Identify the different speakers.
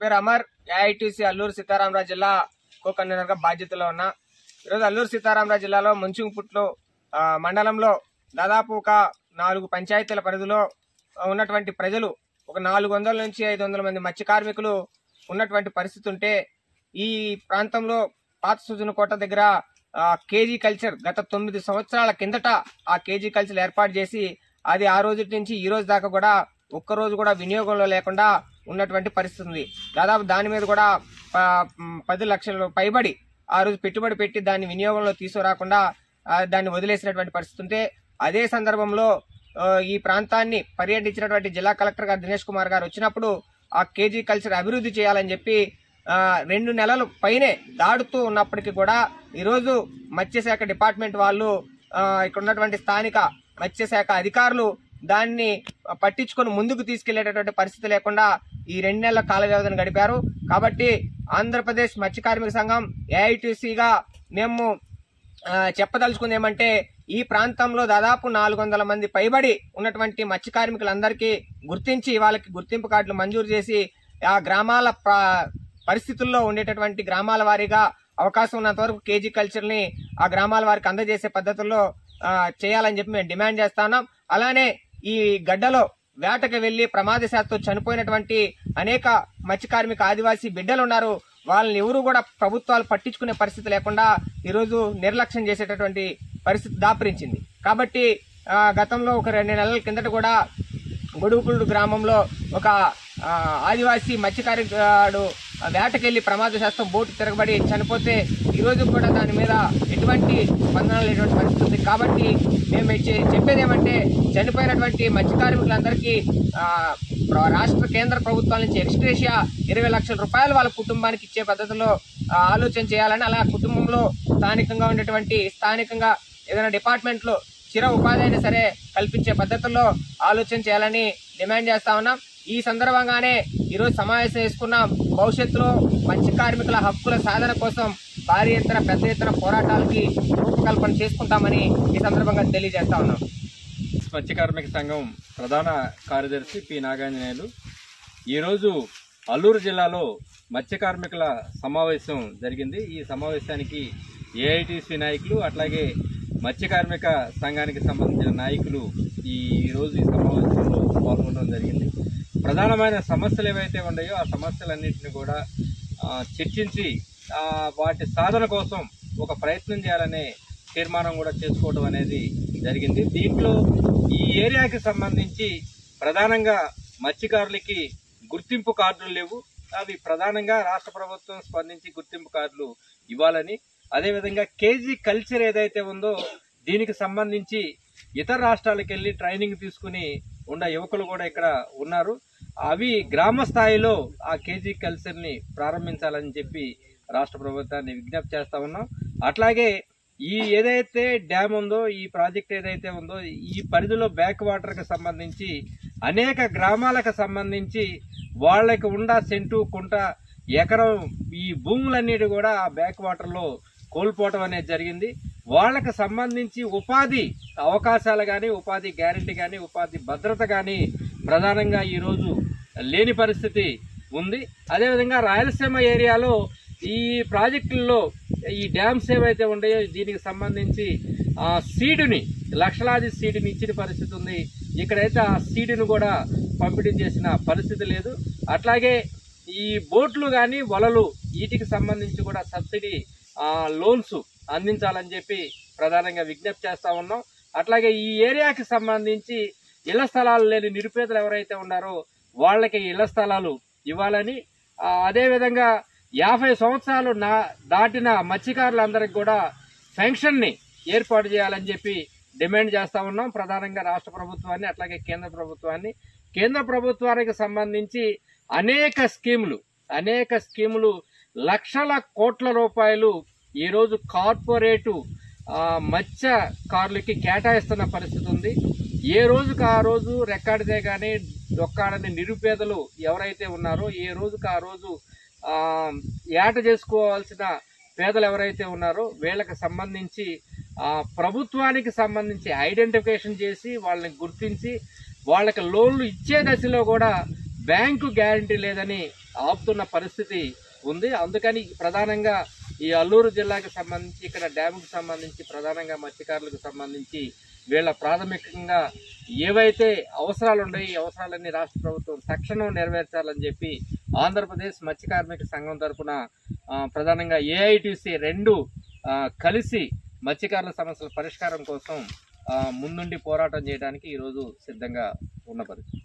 Speaker 1: పేరు అమర్, ఏఐటీసీ అల్లూరు సీతారామరాజు జిల్లా co convener గా బాధ్యతలో ఉన్నా. ఈరోజు అల్లూరు సీతారామరాజు జిల్లాలో ముంచింగుపుట్టు మండలంలో దాదాపు ఒక 4 పంచాయతీల పరిధిలో ఉన్నటువంటి ప్రజలు ఒక 400 నుంచి 500 మంది మత్స్య కార్మికులు ఉన్నటువంటి పరిస్థితి ఉంటే, ఈ ప్రాంతంలో పాత సుజనకోట దగ్గర కేజీ కల్చర్ గత 9 సంవత్సరాల కిందట ఆ కేజీ కల్చర్ ఏర్పాటు చేసి అది ఆ రోజు నుంచి ఈ రోజు దాకా కూడా ఒక్కరోజు కూడా వినియోగంలో లేకుండా ఉన్నటువంటి పరిస్థితి ఉంది. దాదాపు దాని మీద కూడా 10 లక్షల పైబడి ఆ రోజు పెట్టుబడి పెట్టి దాన్ని వినియోగంలో తీసుకురాకుండా దాన్ని వదిలేసినటువంటి పరిస్థితి ఉంటే, అదే సందర్భంలో ఈ ప్రాంతాన్ని పర్యటించినటువంటి జిల్లా కలెక్టర్ గారు దినేష్ కుమార్ గారు వచ్చినప్పుడు ఆ కేజీ కల్చర్ అభివృద్ధి చేయాలని చెప్పి 2 నెలలు పైనే దాడుతూ ఉన్నప్పటికీ కూడా ఈరోజు మత్స్యశాఖ డిపార్ట్మెంట్ వాళ్ళు ఇక్కడ ఉన్నటువంటి స్థానిక మత్స్యశాఖ అధికారులు దాన్ని పట్టించుకొని ముందుకు తీసుకెళ్లేటటువంటి పరిస్థితి లేకుండా ఈ 2 నెలల కాల వ్యవధిని గడిపారు. కాబట్టి ఆంధ్రప్రదేశ్ మత్స్య కార్మిక సంఘం ఏఐటీసీగా మేము చెప్పదలుచుకుంది ఏమంటే, ఈ ప్రాంతంలో దాదాపు 400 మంది పైబడి ఉన్నటువంటి మత్స్య కార్మికులందరికీ గుర్తించి వాళ్ళకి గుర్తింపు కార్డులు మంజూరు చేసి ఆ గ్రామాల పరిస్థితుల్లో ఉండేటటువంటి గ్రామాల వారీగా అవకాశం ఉన్నంత వరకు కేజీ కల్చర్ ని ఆ గ్రామాల వారికి అందజేసే పద్ధతుల్లో చేయాలని చెప్పి మేము డిమాండ్ చేస్తున్నాం. అలానే ఈ గడ్డలో వేటకు వెళ్లి ప్రమాదశాత్తు చనిపోయినటువంటి అనేక మత్స్య కార్మిక ఆదివాసీ బిడ్డలు ఉన్నారు. వాళ్ళని ఎవరు కూడా ప్రభుత్వాలు పట్టించుకునే పరిస్థితి లేకుండా ఈరోజు నిర్లక్ష్యం చేసేటటువంటి పరిస్థితి దాపురించింది. కాబట్టి గతంలో ఒక 2 నెలల కిందట కూడా గొడుగుపుల్లు గ్రామంలో ఒక ఆదివాసీ మత్స్యకారుడు వేటకెళ్లి ప్రమాదశాస్త్రం బోటు తిరగబడి చనిపోతే ఈరోజు కూడా దాని మీద ఎటువంటి స్పందన లేనటువంటి పరిస్థితి ఉంది. కాబట్టి మేము చెప్పేది ఏమంటే, చనిపోయినటువంటి మత్స్య కార్మికులందరికీ రాష్ట్ర కేంద్ర ప్రభుత్వాల నుంచి ఎక్స్ట్రేషియా 20 లక్షల రూపాయలు వాళ్ళ కుటుంబానికి ఇచ్చే పద్ధతిలో ఆలోచన చేయాలని, అలా కుటుంబంలో స్థానికంగా ఏదైనా డిపార్ట్మెంట్ లో చిర ఉపాధి అయినా సరే కల్పించే పద్ధతుల్లో ఆలోచన చేయాలని డిమాండ్ చేస్తా ఉన్నాం. ఈ సందర్భంగానే ఈరోజు సమావేశం చేసుకున్నాం. భవిష్యత్తులో మత్స్య కార్మికుల హక్కుల సాధన కోసం భారీ ఎత్తున పెద్ద ఎత్తున పోరాటాలకి రూపకల్పన చేసుకుంటామని ఈ సందర్భంగా తెలియజేస్తా ఉన్నాం.
Speaker 2: మత్స్య కార్మిక సంఘం ప్రధాన కార్యదర్శి పి నాగాంజనేయులు ఈరోజు అల్లూరు జిల్లాలో మత్స్య కార్మికుల సమావేశం జరిగింది. ఈ సమావేశానికి ఏఐటీసీ నాయకులు అట్లాగే మత్స్య కార్మిక సంఘానికి సంబంధించిన నాయకులు ఈ సమావేశంలో పాల్గొనడం జరిగింది. ప్రధానమైన సమస్యలు ఏవైతే ఉన్నాయో ఆ సమస్యలన్నింటినీ కూడా చర్చించి వాటి సాధన కోసం ఒక ప్రయత్నం చేయాలనే తీర్మానం కూడా చేసుకోవడం అనేది జరిగింది. దీంట్లో ఈ ఏరియాకి సంబంధించి ప్రధానంగా మత్స్యకారులకి గుర్తింపు కార్డులు లేవు. అవి ప్రధానంగా రాష్ట్ర ప్రభుత్వం స్పందించి గుర్తింపు కార్డులు ఇవ్వాలని, అదేవిధంగా కేజీ కల్చర్ ఏదైతే ఉందో దీనికి సంబంధించి ఇతర రాష్ట్రాలకు వెళ్లి ట్రైనింగ్ తీసుకుని ఉన్న యువకులు కూడా ఇక్కడ ఉన్నారు. అవి గ్రామ స్థాయిలో ఆ కేజీ కల్చర్ ని ప్రారంభించాలని చెప్పి రాష్ట్ర ప్రభుత్వాన్ని విజ్ఞప్తి చేస్తా ఉన్నాం. అట్లాగే ఈ ఏదైతే డ్యామ్ ఉందో, ఈ ప్రాజెక్ట్ ఏదైతే ఉందో, ఈ పరిధిలో బ్యాక్ వాటర్ కి సంబంధించి అనేక గ్రామాలకు సంబంధించి వాళ్ళకి సెంటు కుంట ఎకరం ఈ భూములన్నిటి కూడా ఆ బ్యాక్ వాటర్ లో కోల్పోవటం అనేది జరిగింది. వాళ్ళకి సంబంధించి ఉపాధి అవకాశాలు కానీ, ఉపాధి గ్యారెంటీ కానీ, ఉపాధి భద్రత కానీ ప్రధానంగా ఈరోజు లేని పరిస్థితి ఉంది. అదేవిధంగా రాయలసీమ ఏరియాలో ఈ ప్రాజెక్టుల్లో ఈ డ్యామ్స్ ఏవైతే ఉన్నాయో దీనికి సంబంధించి సీడుని లక్షలాది సీడుని ఇచ్చిన పరిస్థితి ఉంది. ఇక్కడైతే ఆ సీడుని కూడా పంపిణీ చేసిన పరిస్థితి లేదు. అట్లాగే ఈ బోట్లు కానీ వలలు వీటికి సంబంధించి కూడా సబ్సిడీ లోన్స్ అందించాలని చెప్పి ప్రధానంగా విజ్ఞప్తి చేస్తా ఉన్నాం. అట్లాగే ఈ ఏరియాకి సంబంధించి ఇళ్ల స్థలాలు లేని నిరుపేదలు ఎవరైతే ఉన్నారో వాళ్ళకి ఇళ్ల స్థలాలు ఇవ్వాలని, అదేవిధంగా 50 సంవత్సరాలు దాటిన మత్స్యకారులందరికీ కూడా పెన్షన్ ని ఏర్పాటు చేయాలని చెప్పి డిమాండ్ చేస్తా ఉన్నాం. ప్రధానంగా రాష్ట్ర ప్రభుత్వాన్ని అట్లాగే కేంద్ర ప్రభుత్వాన్ని. కేంద్ర ప్రభుత్వానికి సంబంధించి అనేక స్కీములు లక్షల కోట్ల రూపాయలు ఈ రోజు కార్పొరేటు మత్స్యకారులకి కేటాయిస్తున్న పరిస్థితి ఉంది. ఏ రోజుకు ఆ రోజు రెక్కాడితే గానీ దొక్కాడని నిరుపేదలు ఎవరైతే ఉన్నారో, ఏ రోజుకు ఆ రోజు ఏట చేసుకోవాల్సిన పేదలు ఎవరైతే ఉన్నారో వీళ్ళకి సంబంధించి ప్రభుత్వానికి సంబంధించి ఐడెంటిఫికేషన్ చేసి వాళ్ళని గుర్తించి వాళ్ళకి లోన్లు ఇచ్చే దశలో కూడా బ్యాంకు గ్యారంటీ లేదని ఆపుతున్న పరిస్థితి ఉంది. అందుకని ప్రధానంగా ఈ అల్లూరు జిల్లాకి సంబంధించి ఇక్కడ డ్యాముకు సంబంధించి ప్రధానంగా మత్స్యకారులకు సంబంధించి వీళ్ళ ప్రాథమికంగా ఏవైతే అవసరాలు ఉన్నాయో ఈ అవసరాలన్నీ రాష్ట్ర ప్రభుత్వం తక్షణం నెరవేర్చాలని చెప్పి ఆంధ్రప్రదేశ్ మత్స్య కార్మిక సంఘం తరఫున ప్రధానంగా ఏఐటీసీ రెండు కలిసి మత్స్యకారుల సమస్యల పరిష్కారం కోసం ముందుండి పోరాటం చేయడానికి ఈరోజు సిద్ధంగా ఉన్న పరిస్థితి.